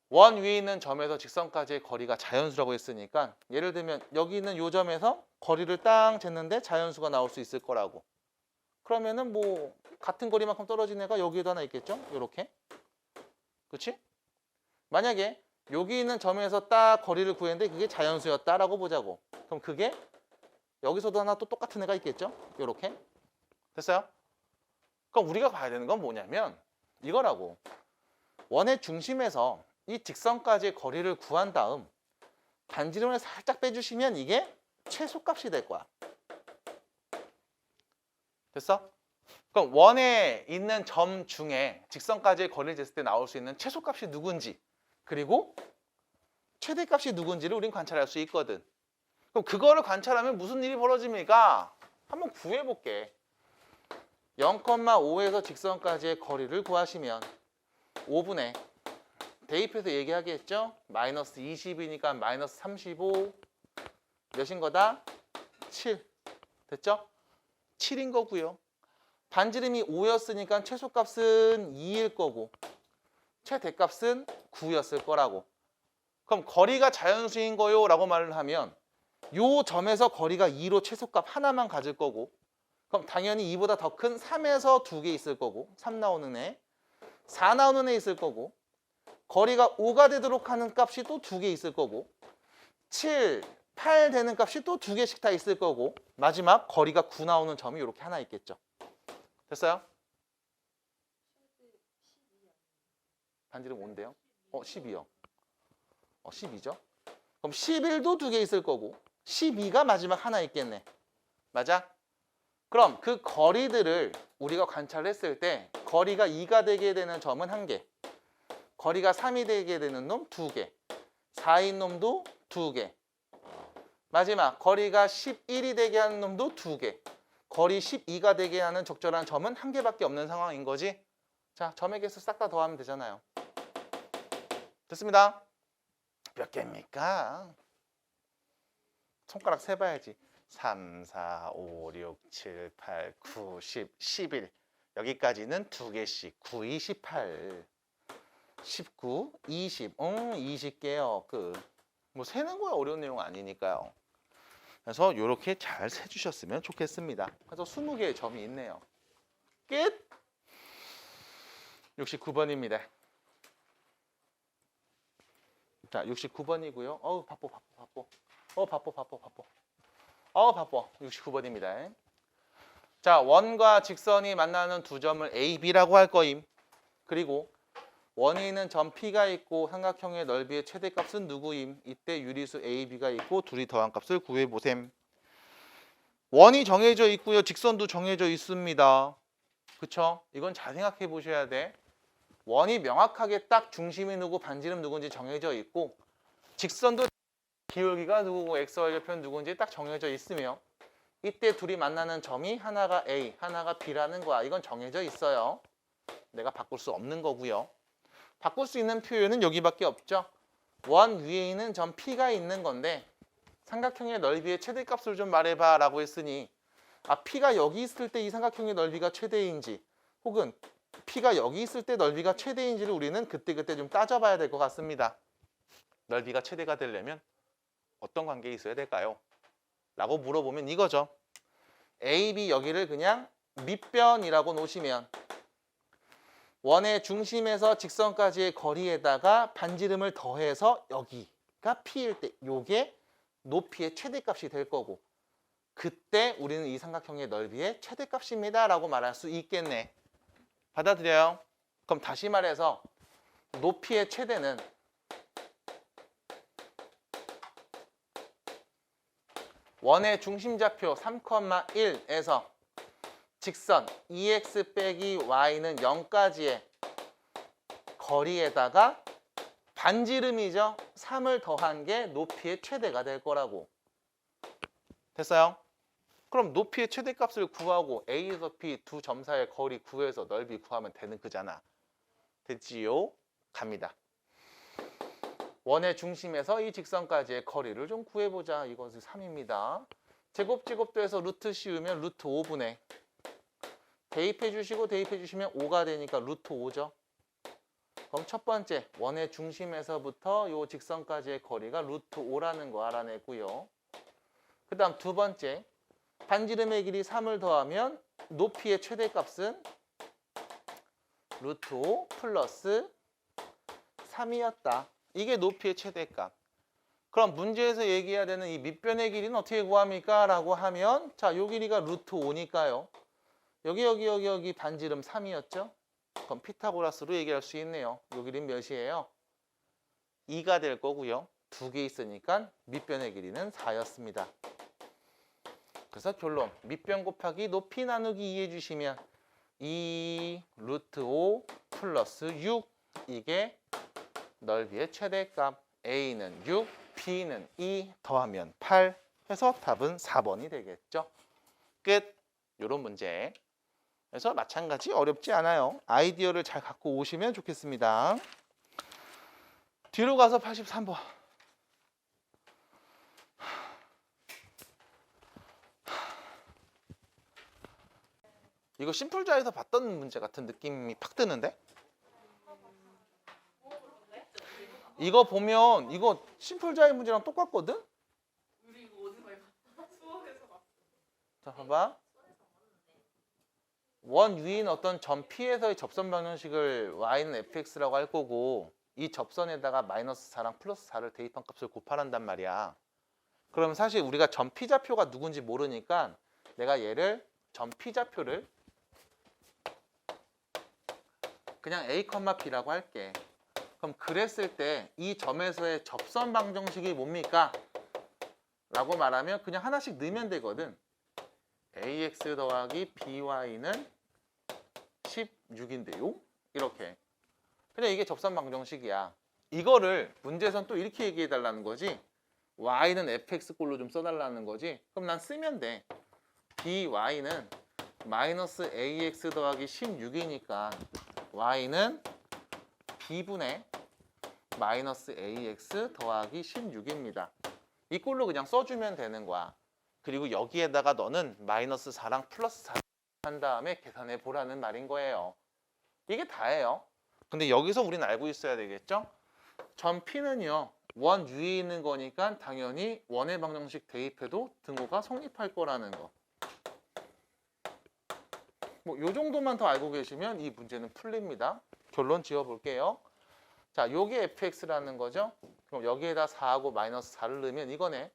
원 위에 있는 점에서 직선까지의 거리가 자연수라고 했으니까 예를 들면 여기 있는 요 점에서 거리를 딱 쟀는데 자연수가 나올 수 있을 거라고. 그러면은 뭐 같은 거리만큼 떨어진 애가 여기에도 하나 있겠죠? 이렇게. 그렇지? 만약에 여기 있는 점에서 딱 거리를 구했는데 그게 자연수였다라고 보자고. 그럼 그게 여기서도 하나 또 똑같은 애가 있겠죠? 요렇게. 됐어요? 그럼 우리가 봐야 되는 건 뭐냐면 이거라고. 원의 중심에서 이 직선까지의 거리를 구한 다음 반지름을 살짝 빼주시면 이게 최소값이 될 거야. 됐어? 그럼 원에 있는 점 중에 직선까지의 거리를 쟀을 때 나올 수 있는 최소값이 누군지 그리고 최대값이 누군지를 우린 관찰할 수 있거든. 그럼 그거를 관찰하면 무슨 일이 벌어집니까? 한번 구해볼게. 0,5에서 직선까지의 거리를 구하시면 5분의 대입해서 얘기하겠죠? 마이너스 20이니까 마이너스 35 몇인 거다? 7 됐죠? 7인 거고요. 반지름이 5였으니까 최소값은 2일 거고 최대값은 9였을 거라고. 그럼 거리가 자연수인 거요 라고 말을 하면 요 점에서 거리가 2로 최소값 하나만 가질 거고 그럼 당연히 2보다 더 큰 3에서 2개 있을 거고 3 나오는 애 4 나오는 애 있을 거고 거리가 5가 되도록 하는 값이 또 2개 있을 거고 7, 8 되는 값이 또 2개씩 다 있을 거고 마지막 거리가 9 나오는 점이 이렇게 하나 있겠죠. 됐어요? 반지름 5인데요? 12요. 12죠? 그럼 11도 2개 있을 거고 12가 마지막 하나 있겠네. 맞아? 그럼 그 거리들을 우리가 관찰했을 때 거리가 2가 되게 되는 점은 1개 거리가 3이 되게 되는 놈 2개 4인 놈도 2개 마지막 거리가 11이 되게 하는 놈도 2개 거리 12가 되게 하는 적절한 점은 1개밖에 없는 상황인 거지. 자, 점의 개수 싹 다 더하면 되잖아요. 됐습니다. 몇 개입니까? 손가락 세봐야지. 3, 4, 5, 6, 7, 8, 9, 10, 11 여기까지는 2개씩 9, 2, 18 19, 20 20개요. 뭐 세는 거야 어려운 내용 아니니까요. 그래서 이렇게 잘 세주셨으면 좋겠습니다. 그래서 20개의 점이 있네요. 끝! 69번입니다. 자, 69번이고요. 바빠. 바빠. 69번입니다. 자, 원과 직선이 만나는 두 점을 A, B라고 할 거임. 그리고 원이 있는 점 P가 있고 삼각형의 넓이의 최대값은 누구임? 이때 유리수 A, B가 있고 둘이 더한 값을 구해보셈. 원이 정해져 있고요. 직선도 정해져 있습니다. 그쵸? 이건 잘 생각해 보셔야 돼. 원이 명확하게 딱 중심이 누구, 반지름 누군지 정해져 있고 직선도 기울기가 누구고 xy절편 누군지 딱 정해져 있으며 이때 둘이 만나는 점이 하나가 A, 하나가 B라는 거야. 이건 정해져 있어요. 내가 바꿀 수 없는 거고요. 바꿀 수 있는 표현은 여기밖에 없죠. 원 위에 있는 점 P가 있는 건데 삼각형의 넓이의 최대값을 좀 말해봐 라고 했으니 P가 여기 있을 때 이 삼각형의 넓이가 최대인지 혹은 P가 여기 있을 때 넓이가 최대인지를 우리는 그때그때 좀 따져봐야 될 것 같습니다. 넓이가 최대가 되려면 어떤 관계에 있어야 될까요? 라고 물어보면 이거죠. A, B 여기를 그냥 밑변이라고 놓으시면 원의 중심에서 직선까지의 거리에다가 반지름을 더해서 여기가 P일 때 이게 높이의 최대값이 될 거고 그때 우리는 이 삼각형의 넓이의 최대값입니다 라고 말할 수 있겠네. 받아들여요? 그럼 다시 말해서 높이의 최대는 원의 중심좌표 3,1에서 직선 2x 빼기 y는 0까지의 거리에다가 반지름이죠. 3을 더한 게 높이의 최대가 될 거라고. 됐어요? 그럼 높이의 최대값을 구하고 A에서 B 두 점 사이의 거리 구해서 넓이 구하면 되는 거잖아. 됐지요? 갑니다. 원의 중심에서 이 직선까지의 거리를 좀 구해보자. 이것은 3입니다. 제곱제곱도에서 루트 씌우면 루트 5분의 대입해 주시면 5가 되니까 루트 5죠. 그럼 첫 번째 원의 중심에서부터 이 직선까지의 거리가 루트 5라는 거 알아냈고요. 그 다음 두 번째 반지름의 길이 3을 더하면 높이의 최대값은 루트 5 플러스 3이었다. 이게 높이의 최대값. 그럼 문제에서 얘기해야 되는 이 밑변의 길이는 어떻게 구합니까? 라고 하면 자, 요 길이가 루트 5니까요. 여기 반지름 3이었죠? 그럼 피타고라스로 얘기할 수 있네요. 요 길이는 몇이에요? 2가 될 거고요. 두 개 있으니까 밑변의 길이는 4였습니다. 그래서 결론, 밑변 곱하기 높이 나누기 2 해주시면 2 루트 5 플러스 6 이게 넓이의 최대값. A는 6, B는 2 더하면 8 해서 답은 4번이 되겠죠. 끝. 요런 문제. 그래서 마찬가지 어렵지 않아요. 아이디어를 잘 갖고 오시면 좋겠습니다. 뒤로 가서 83번. 이거 심플자에서 봤던 문제 같은 느낌이 팍 드는데? 이거 보면 이거 심플자의 문제랑 똑같거든? 우리 이거 어디서 많이 봤다? 수업에서 봤어. 자, 봐봐. 원 위인 어떤 점 P에서의 접선 방정식을 y는 fx라고 할 거고 이 접선에다가 마이너스 4랑 플러스 4를 대입한 값을 곱하란단 말이야. 그러면 사실 우리가 점 P좌표가 누군지 모르니까 내가 얘를 점 P좌표를 그냥 A, B라고 할게. 그럼 그랬을 때 이 점에서의 접선 방정식이 뭡니까? 라고 말하면 그냥 하나씩 넣으면 되거든. AX 더하기 BY는 16인데요. 이렇게. 그냥 이게 접선 방정식이야. 이거를 문제에선 또 이렇게 얘기해 달라는 거지. Y는 fx꼴로 좀 써달라는 거지. 그럼 난 쓰면 돼. BY는 마이너스 AX 더하기 16이니까 Y는 B분의 마이너스 AX 더하기 16입니다. 이 꼴로 그냥 써주면 되는 거야. 그리고 여기에다가 너는 마이너스 4랑 플러스 4 한 다음에 계산해 보라는 말인 거예요. 이게 다예요. 근데 여기서 우리는 알고 있어야 되겠죠? 점 P는요. 원 위에 있는 거니까 당연히 원의 방정식 대입해도 등호가 성립할 거라는 거. 뭐 요 정도만 더 알고 계시면 이 문제는 풀립니다. 결론 지어볼게요. 자, 요게 fx라는 거죠. 그럼 여기에다 4하고 마이너스 4를 넣으면 이거네.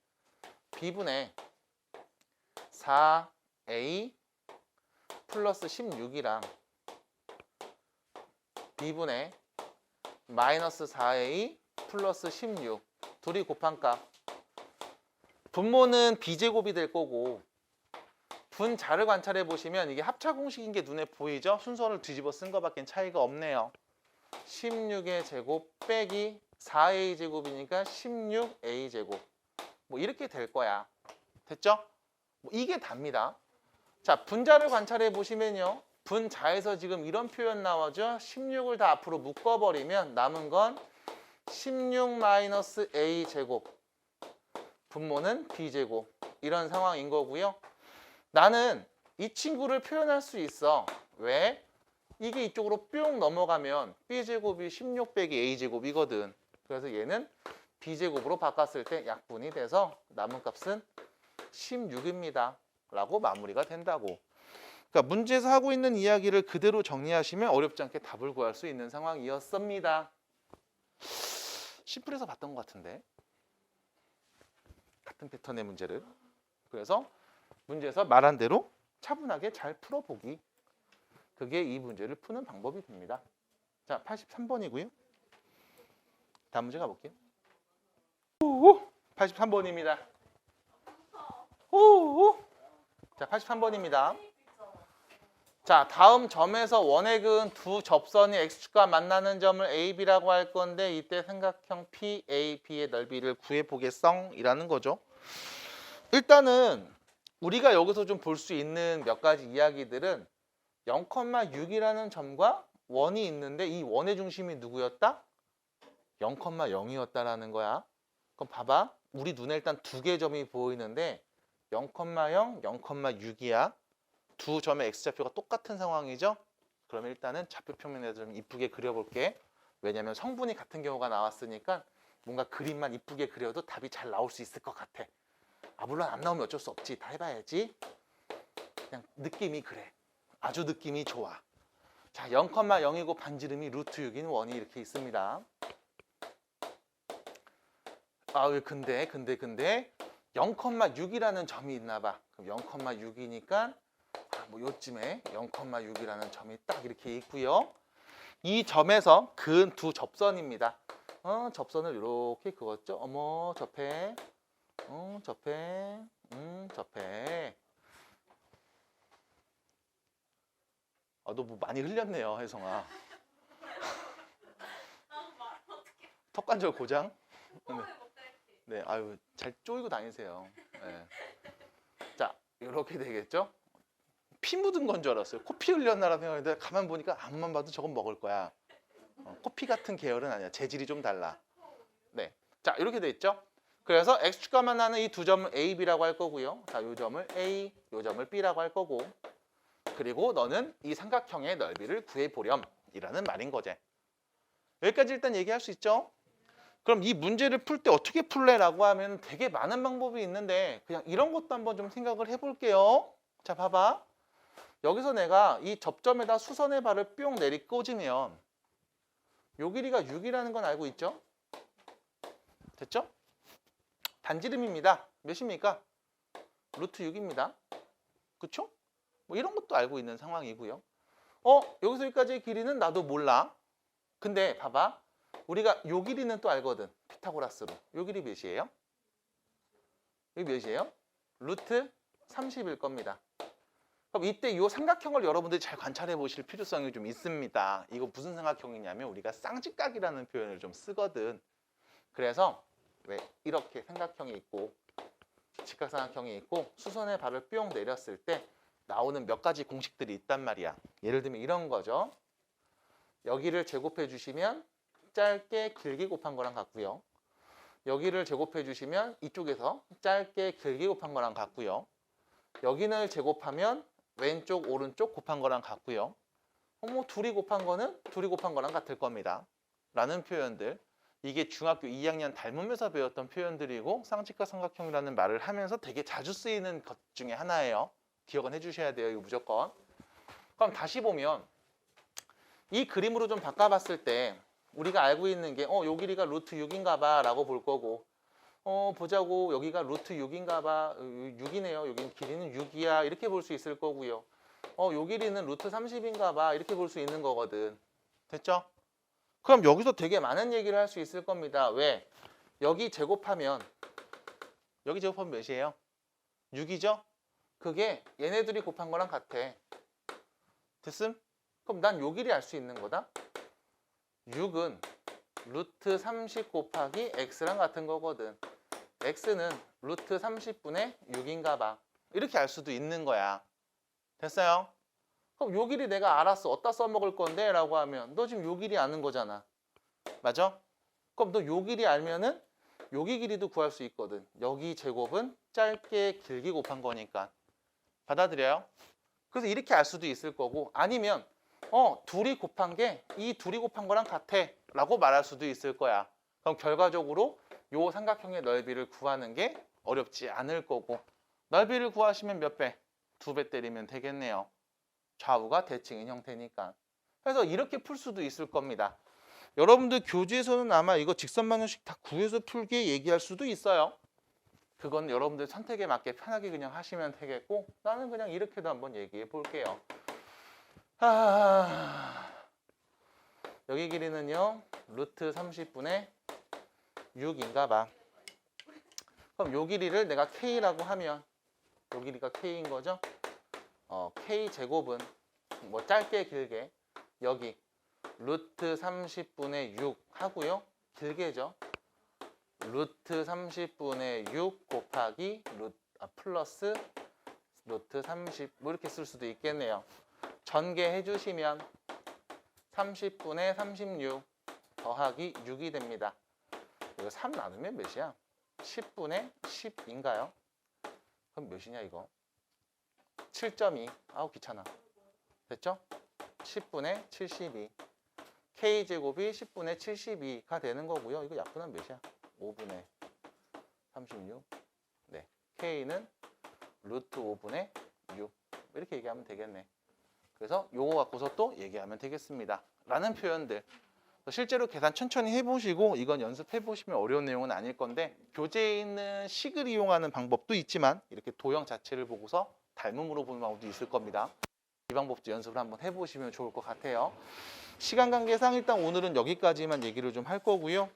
b분의 4a 플러스 16이랑 b분의 마이너스 4a 플러스 16 둘이 곱한 값. 분모는 b제곱이 될 거고 분자를 관찰해 보시면 이게 합차 공식인 게 눈에 보이죠? 순서를 뒤집어 쓴 거밖에 차이가 없네요. 16의 제곱 빼기 4a 제곱이니까 16a 제곱. 뭐 이렇게 될 거야. 됐죠? 뭐 이게 답니다. 자, 분자를 관찰해 보시면요. 분자에서 지금 이런 표현 나오죠? 16을 다 앞으로 묶어버리면 남은 건 16-a 제곱. 분모는 b 제곱. 이런 상황인 거고요. 나는 이 친구를 표현할 수 있어. 왜? 이게 이쪽으로 뿅 넘어가면 b제곱이 16 빼기 a제곱이거든. 그래서 얘는 b제곱으로 바꿨을 때 약분이 돼서 남은 값은 16입니다. 라고 마무리가 된다고. 그러니까 문제에서 하고 있는 이야기를 그대로 정리하시면 어렵지 않게 답을 구할 수 있는 상황이었습니다. 심플해서 봤던 것 같은데. 같은 패턴의 문제를. 그래서 문제에서 말한 대로 차분하게 잘 풀어보기. 그게 이 문제를 푸는 방법이 됩니다. 자, 83번이고요. 다음 문제 가볼게요. 83번입니다. 자, 83번입니다. 자, 다음 점에서 원액은 두 접선이 x축과 만나는 점을 AB라고 할 건데 이때 삼각형 PAB의 넓이를 구해보겠성 이라는 거죠. 일단은 우리가 여기서 좀 볼 수 있는 몇 가지 이야기들은 0,6이라는 점과 원이 있는데 이 원의 중심이 누구였다? 0,0이었다라는 거야. 그럼 봐봐. 우리 눈에 일단 두 개의 점이 보이는데 0,0, 0,6이야. 두 점의 x좌표가 똑같은 상황이죠? 그러면 일단은 좌표 평면에서 좀 이쁘게 그려볼게. 왜냐면 성분이 같은 경우가 나왔으니까 뭔가 그림만 이쁘게 그려도 답이 잘 나올 수 있을 것 같아. 아, 물론 안 나오면 어쩔 수 없지. 다 해봐야지. 그냥 느낌이 그래. 아주 느낌이 좋아. 자, 0,0이고 반지름이 루트 6인 원이 이렇게 있습니다. 아, 왜 근데 0,6이라는 점이 있나 봐. 그럼 0,6이니까 뭐 요쯤에 0,6이라는 점이 딱 이렇게 있고요. 이 점에서 근 두 접선입니다. 접선을 이렇게 그었죠. 어머, 접해. 접해. 접해. 너 뭐 많이 흘렸네요, 혜성아. 턱관절 고장? 네, 아유, 잘 쪼이고 다니세요. 네. 자, 이렇게 되겠죠? 피 묻은 건 줄 알았어요. 코피 흘렸나라 생각했는데 가만 보니까 앞만 봐도 저건 먹을 거야. 코피 같은 계열은 아니야. 재질이 좀 달라. 네, 자 이렇게 돼 있죠. 그래서 x축과만 나는 이 두 점을 a, b라고 할 거고요. 자, 이 점을 a, 이 점을 b라고 할 거고. 그리고 너는 이 삼각형의 넓이를 구해보렴 이라는 말인 거지. 여기까지 일단 얘기할 수 있죠. 그럼 이 문제를 풀 때 어떻게 풀래라고 하면 되게 많은 방법이 있는데 그냥 이런 것도 한번 좀 생각을 해볼게요. 자, 봐봐. 여기서 내가 이 접점에다 수선의 발을 뿅 내리 꽂으면 요 길이가 6이라는 건 알고 있죠? 됐죠? 단지름입니다. 몇입니까? 루트 6입니다. 그쵸? 뭐 이런 것도 알고 있는 상황이고요. 여기서 여기까지의 길이는 나도 몰라. 근데 봐봐. 우리가 요 길이는 또 알거든. 피타고라스로. 요 길이 몇이에요? 여기 몇이에요? 루트 30일 겁니다. 그럼 이때 이 삼각형을 여러분들이 잘 관찰해 보실 필요성이 좀 있습니다. 이거 무슨 삼각형이냐면 우리가 쌍직각이라는 표현을 좀 쓰거든. 그래서 왜 이렇게 삼각형이 있고 직각삼각형이 있고 수선의 발을 뿅 내렸을 때 나오는 몇 가지 공식들이 있단 말이야. 예를 들면 이런 거죠. 여기를 제곱해 주시면 짧게 길게 곱한 거랑 같고요. 여기를 제곱해 주시면 이쪽에서 짧게 길게 곱한 거랑 같고요. 여기를 제곱하면 왼쪽 오른쪽 곱한 거랑 같고요. 뭐 둘이 곱한 거는 둘이 곱한 거랑 같을 겁니다. 라는 표현들. 이게 중학교 2학년 닮으면서 배웠던 표현들이고 쌍직각 삼각형이라는 말을 하면서 되게 자주 쓰이는 것 중에 하나예요. 기억은 해주셔야 돼요. 이거 무조건. 그럼 다시 보면 이 그림으로 좀 바꿔봤을 때 우리가 알고 있는 게 요 길이가 루트 6인가 봐 라고 볼 거고 보자고 여기가 루트 6인가 봐 6이네요. 여기 길이는 6이야 이렇게 볼 수 있을 거고요. 요 길이는 루트 30인가 봐 이렇게 볼 수 있는 거거든. 됐죠? 그럼 여기서 되게 많은 얘기를 할 수 있을 겁니다. 왜? 여기 제곱하면 몇이에요? 6이죠? 그게 얘네들이 곱한 거랑 같아. 됐음? 그럼 난 요 길이 알 수 있는 거다. 6은 루트 30 곱하기 x랑 같은 거거든. x는 루트 30분의 6인가 봐. 이렇게 알 수도 있는 거야. 됐어요? 그럼 요 길이 내가 알았어. 어디다 써먹을 건데? 라고 하면 너 지금 요 길이 아는 거잖아. 맞아? 그럼 너 요 길이 알면은 여기 길이도 구할 수 있거든. 여기 제곱은 짧게 길게 곱한 거니까. 받아들여요? 그래서 이렇게 알 수도 있을 거고 아니면 둘이 곱한 게 이 둘이 곱한 거랑 같아 라고 말할 수도 있을 거야. 그럼 결과적으로 요 삼각형의 넓이를 구하는 게 어렵지 않을 거고 넓이를 구하시면 몇 배? 2배 때리면 되겠네요. 좌우가 대칭인 형태니까. 그래서 이렇게 풀 수도 있을 겁니다. 여러분들 교재에서는 아마 이거 직선방정식 다 구해서 풀게 얘기할 수도 있어요. 그건 여러분들 선택에 맞게 편하게 그냥 하시면 되겠고 나는 그냥 이렇게도 한번 얘기해 볼게요. 여기 길이는요 루트 30분의 6인가 봐. 그럼 요 길이를 내가 K라고 하면 요 길이가 K인 거죠. K 제곱은 뭐 짧게 길게 여기 루트 30분의 6 하고요. 길게죠. 루트 30분의 6 곱하기 플러스 루트 30 뭐 이렇게 쓸 수도 있겠네요. 전개해 주시면 30분의 36 더하기 6이 됩니다. 이거 3 나누면 몇이야? 10분의 10인가요? 그럼 몇이냐 이거? 7.2. 아우 귀찮아. 됐죠? 10분의 72. K제곱이 10분의 72가 되는 거고요. 이거 약분하면 몇이야? 5분의 36. 네. K는 루트 5분의 6. 이렇게 얘기하면 되겠네. 그래서 요거 갖고서 또 얘기하면 되겠습니다. 라는 표현들. 실제로 계산 천천히 해보시고 이건 연습해보시면 어려운 내용은 아닐 건데 교재에 있는 식을 이용하는 방법도 있지만 이렇게 도형 자체를 보고서 닮음으로 보는 방법도 있을 겁니다. 이 방법도 연습을 한번 해보시면 좋을 것 같아요. 시간 관계상 일단 오늘은 여기까지만 얘기를 좀 할 거고요.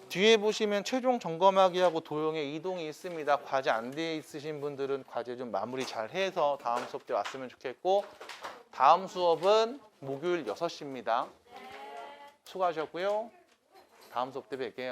뒤에 보시면 최종 점검하기하고 도형의 이동이 있습니다. 과제 안 돼 있으신 분들은 과제 좀 마무리 잘 해서 다음 수업 때 왔으면 좋겠고 다음 수업은 목요일 6시입니다. 수고하셨고요. 다음 수업 때 뵐게요.